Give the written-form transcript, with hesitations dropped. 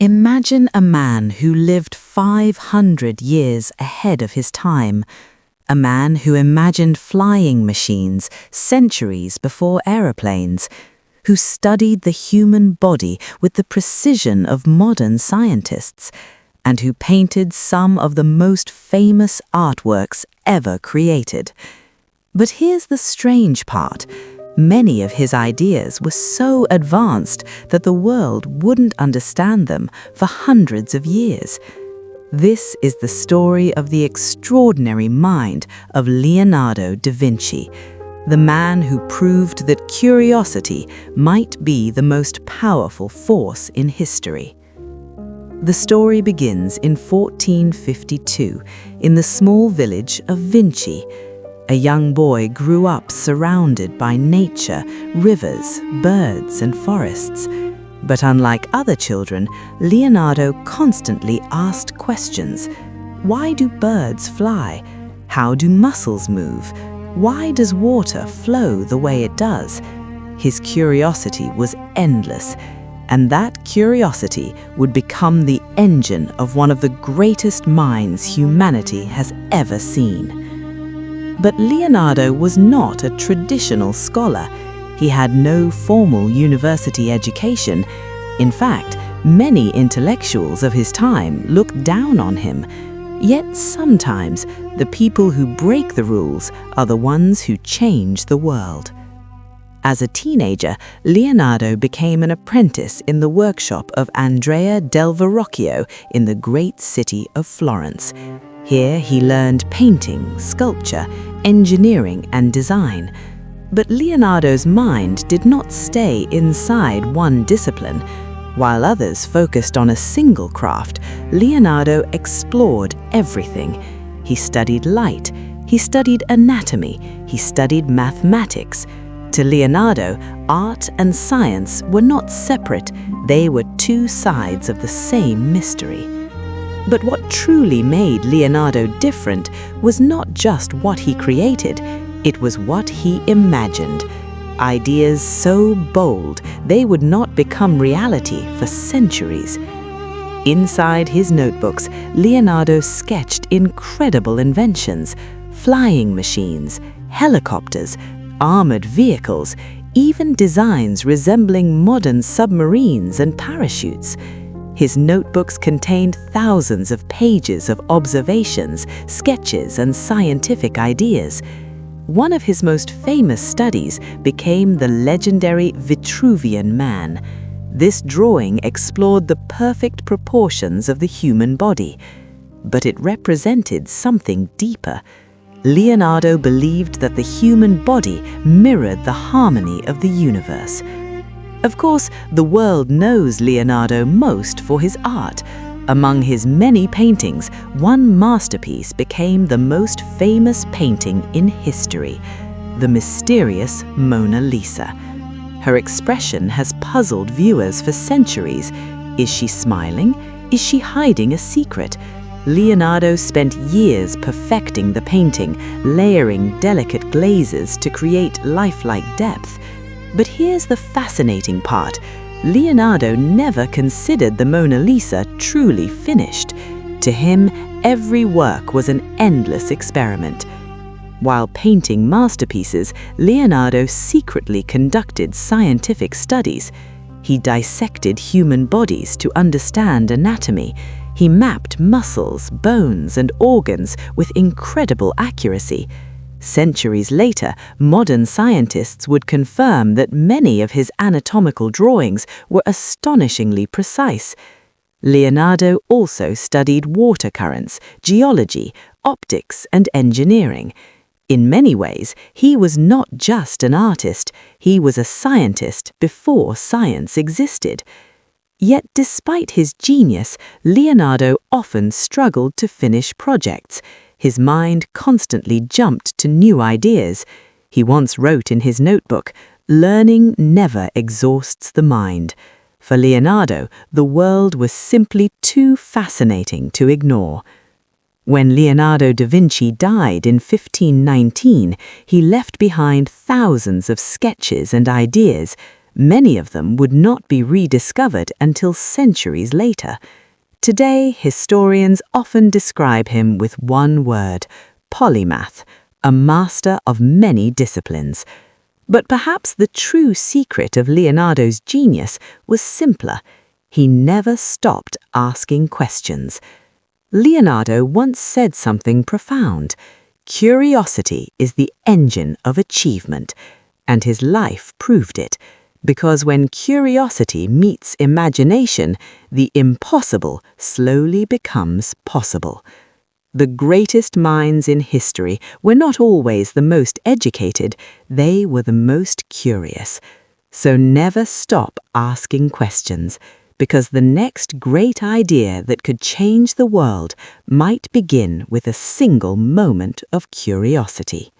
Imagine a man who lived 500 years ahead of his time, a man who imagined flying machines centuries before aeroplanes, who studied the human body with the precision of modern scientists, and who painted some of the most famous artworks ever created. But here's the strange part. Many of his ideas were so advanced that the world wouldn't understand them for hundreds of years. This is the story of the extraordinary mind of Leonardo da Vinci, the man who proved that curiosity might be the most powerful force in history. The story begins in 1452 in the small village of Vinci. A young boy grew up surrounded by nature, rivers, birds, and forests. But unlike other children, Leonardo constantly asked questions. Why do birds fly? How do mussels move? Why does water flow the way it does? His curiosity was endless, and that curiosity would become the engine of one of the greatest minds humanity has ever seen. But Leonardo was not a traditional scholar. He had no formal university education. In fact, many intellectuals of his time looked down on him. Yet sometimes, the people who break the rules are the ones who change the world. As a teenager, Leonardo became an apprentice in the workshop of Andrea del Verrocchio in the great city of Florence. Here he learned painting, sculpture, engineering, and design. But Leonardo's mind did not stay inside one discipline. While others focused on a single craft, Leonardo explored everything. He studied light, he studied anatomy, he studied mathematics. To Leonardo, art and science were not separate, they were two sides of the same mystery. But what truly made Leonardo different was not just what he created, it was what he imagined. Ideas so bold they would not become reality for centuries. Inside his notebooks, Leonardo sketched incredible inventions, flying machines, helicopters, armored vehicles, even designs resembling modern submarines and parachutes. His notebooks contained thousands of pages of observations, sketches, and scientific ideas. One of his most famous studies became the legendary Vitruvian Man. This drawing explored the perfect proportions of the human body, but it represented something deeper. Leonardo believed that the human body mirrored the harmony of the universe. Of course, the world knows Leonardo most for his art. Among his many paintings, one masterpiece became the most famous painting in history, the mysterious Mona Lisa. Her expression has puzzled viewers for centuries. Is she smiling? Is she hiding a secret? Leonardo spent years perfecting the painting, layering delicate glazes to create lifelike depth. But here's the fascinating part. Leonardo never considered the Mona Lisa truly finished. To him, every work was an endless experiment. While painting masterpieces, Leonardo secretly conducted scientific studies. He dissected human bodies to understand anatomy. He mapped muscles, bones, and organs with incredible accuracy. Centuries later, modern scientists would confirm that many of his anatomical drawings were astonishingly precise. Leonardo also studied water currents, geology, optics, and engineering. In many ways, he was not just an artist, he was a scientist before science existed. Yet despite his genius, Leonardo often struggled to finish projects. His mind constantly jumped to new ideas. He once wrote in his notebook, "Learning never exhausts the mind." For Leonardo, the world was simply too fascinating to ignore. When Leonardo da Vinci died in 1519, he left behind thousands of sketches and ideas. Many of them would not be rediscovered until centuries later. Today, historians often describe him with one word: polymath, a master of many disciplines. But perhaps the true secret of Leonardo's genius was simpler. He never stopped asking questions. Leonardo once said something profound: "Curiosity is the engine of achievement," and his life proved it. Because when curiosity meets imagination, the impossible slowly becomes possible. The greatest minds in history were not always the most educated, they were the most curious. So never stop asking questions, because the next great idea that could change the world might begin with a single moment of curiosity.